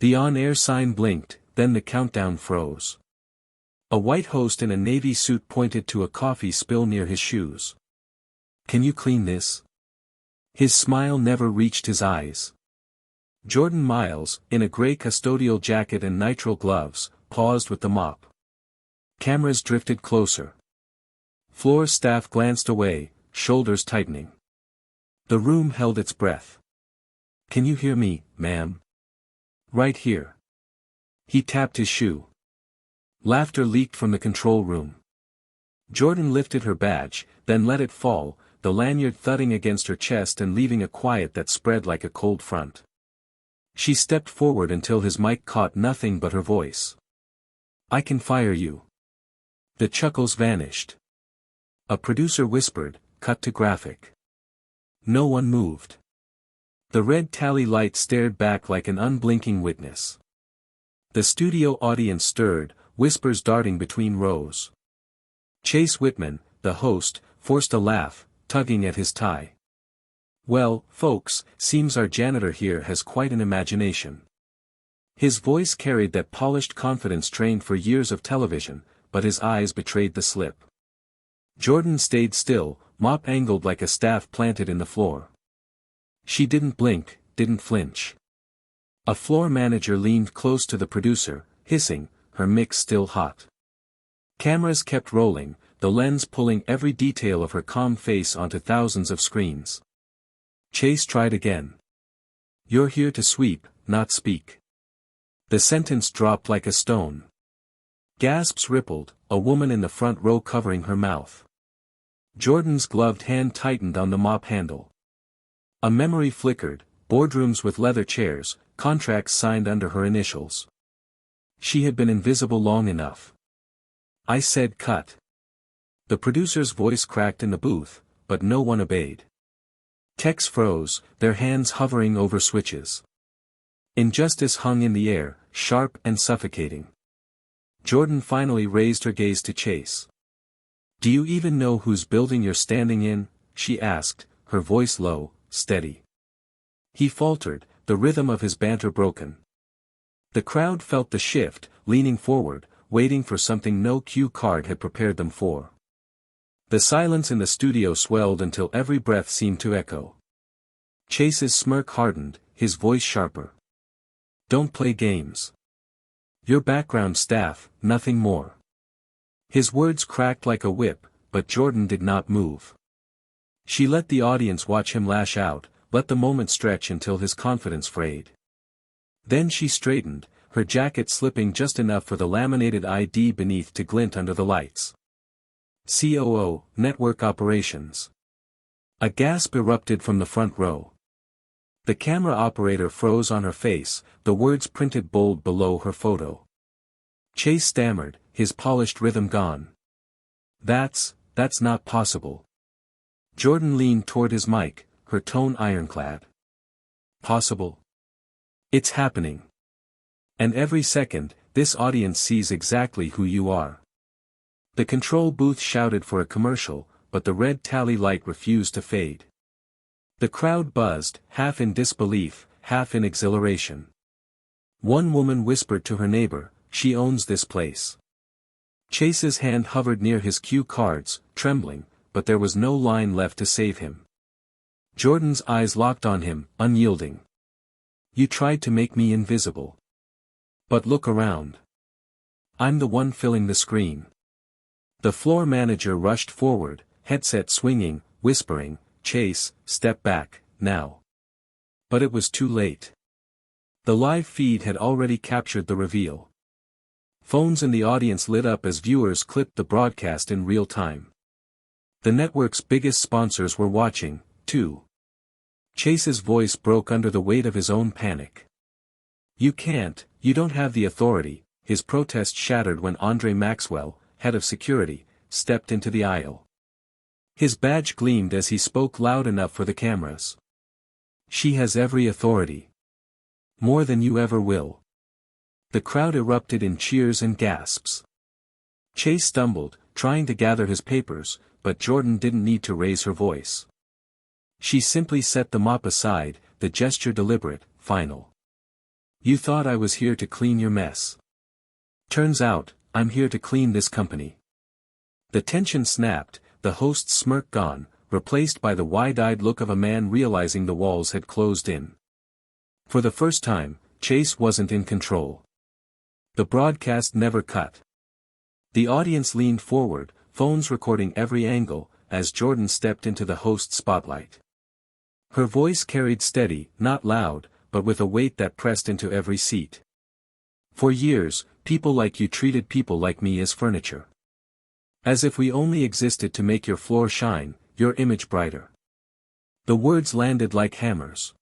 The on-air sign blinked, then the countdown froze. A white host in a navy suit pointed to a coffee spill near his shoes. "Can you clean this?" His smile never reached his eyes. Jordan Miles, in a gray custodial jacket and nitrile gloves, paused with the mop. Cameras drifted closer. Floor staff glanced away, shoulders tightening. The room held its breath. "Can you hear me, ma'am?" "Right here." He tapped his shoe. Laughter leaked from the control room. Jordan lifted her badge, then let it fall, the lanyard thudding against her chest and leaving a quiet that spread like a cold front. She stepped forward until his mic caught nothing but her voice. "I can fire you." The chuckles vanished. A producer whispered, "Cut to graphic." No one moved. The red tally light stared back like an unblinking witness. The studio audience stirred, whispers darting between rows. Chase Whitman, the host, forced a laugh, tugging at his tie. "Well, folks, seems our janitor here has quite an imagination." His voice carried that polished confidence trained for years of television, but his eyes betrayed the slip. Jordan stayed still, mop angled like a staff planted in the floor. She didn't blink, didn't flinch. A floor manager leaned close to the producer, hissing, her mix still hot. Cameras kept rolling, the lens pulling every detail of her calm face onto thousands of screens. Chase tried again. "You're here to sweep, not speak." The sentence dropped like a stone. Gasps rippled, a woman in the front row covering her mouth. Jordan's gloved hand tightened on the mop handle. A memory flickered, boardrooms with leather chairs, contracts signed under her initials. She had been invisible long enough. "I said cut." The producer's voice cracked in the booth, but no one obeyed. Techs froze, their hands hovering over switches. Injustice hung in the air, sharp and suffocating. Jordan finally raised her gaze to Chase. "Do you even know whose building you're standing in?" she asked, her voice low, steady. He faltered, the rhythm of his banter broken. The crowd felt the shift, leaning forward, waiting for something no cue card had prepared them for. The silence in the studio swelled until every breath seemed to echo. Chase's smirk hardened, his voice sharper. "Don't play games. You're background staff, nothing more." His words cracked like a whip, but Jordan did not move. She let the audience watch him lash out, let the moment stretch until his confidence frayed. Then she straightened, her jacket slipping just enough for the laminated ID beneath to glint under the lights. "COO, Network Operations." A gasp erupted from the front row. The camera operator froze on her face, the words printed bold below her photo. Chase stammered, his polished rhythm gone. That's not possible." Jordan leaned toward his mic, her tone ironclad. "Possible? It's happening. And every second, this audience sees exactly who you are." The control booth shouted for a commercial, but the red tally light refused to fade. The crowd buzzed, half in disbelief, half in exhilaration. One woman whispered to her neighbor, "She owns this place." Chase's hand hovered near his cue cards, trembling, but there was no line left to save him. Jordan's eyes locked on him, unyielding. "You tried to make me invisible. But look around. I'm the one filling the screen." The floor manager rushed forward, headset swinging, whispering, "Chase, step back, now." But it was too late. The live feed had already captured the reveal. Phones in the audience lit up as viewers clipped the broadcast in real time. The network's biggest sponsors were watching, too. Chase's voice broke under the weight of his own panic. "You don't have the authority." His protest shattered when Andre Maxwell, head of security, stepped into the aisle. His badge gleamed as he spoke loud enough for the cameras. "She has every authority. More than you ever will." The crowd erupted in cheers and gasps. Chase stumbled, trying to gather his papers, but Jordan didn't need to raise her voice. She simply set the mop aside, the gesture deliberate, final. You thought I was here to clean your mess. Turns out, I'm here to clean this company. The tension snapped, the host's smirk gone, replaced by the wide-eyed look of a man realizing the walls had closed in. For the first time, Chase wasn't in control. The broadcast never cut. The audience leaned forward, phones recording every angle, as Jordan stepped into the host's spotlight. Her voice carried steady, not loud, but with a weight that pressed into every seat. For years, people like you treated people like me as furniture. As if we only existed to make your floor shine, your image brighter. The words landed like hammers.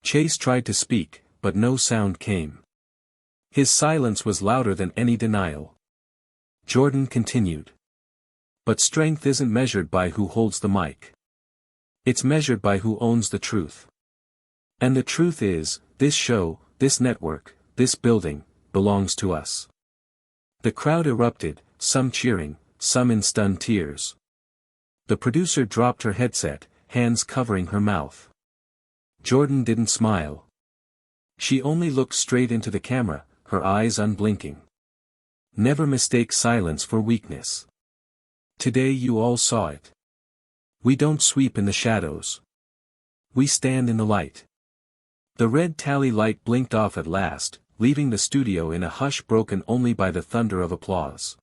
Chase tried to speak, but no sound came. His silence was louder than any denial. Jordan continued. But strength isn't measured by who holds the mic. It's measured by who owns the truth. And the truth is, this show, this network, this building, belongs to us. The crowd erupted, some cheering, some in stunned tears. The producer dropped her headset, hands covering her mouth. Jordan didn't smile. She only looked straight into the camera, her eyes unblinking. Never mistake silence for weakness. Today you all saw it. We don't sweep in the shadows. We stand in the light. The red tally light blinked off at last, leaving the studio in a hush broken only by the thunder of applause.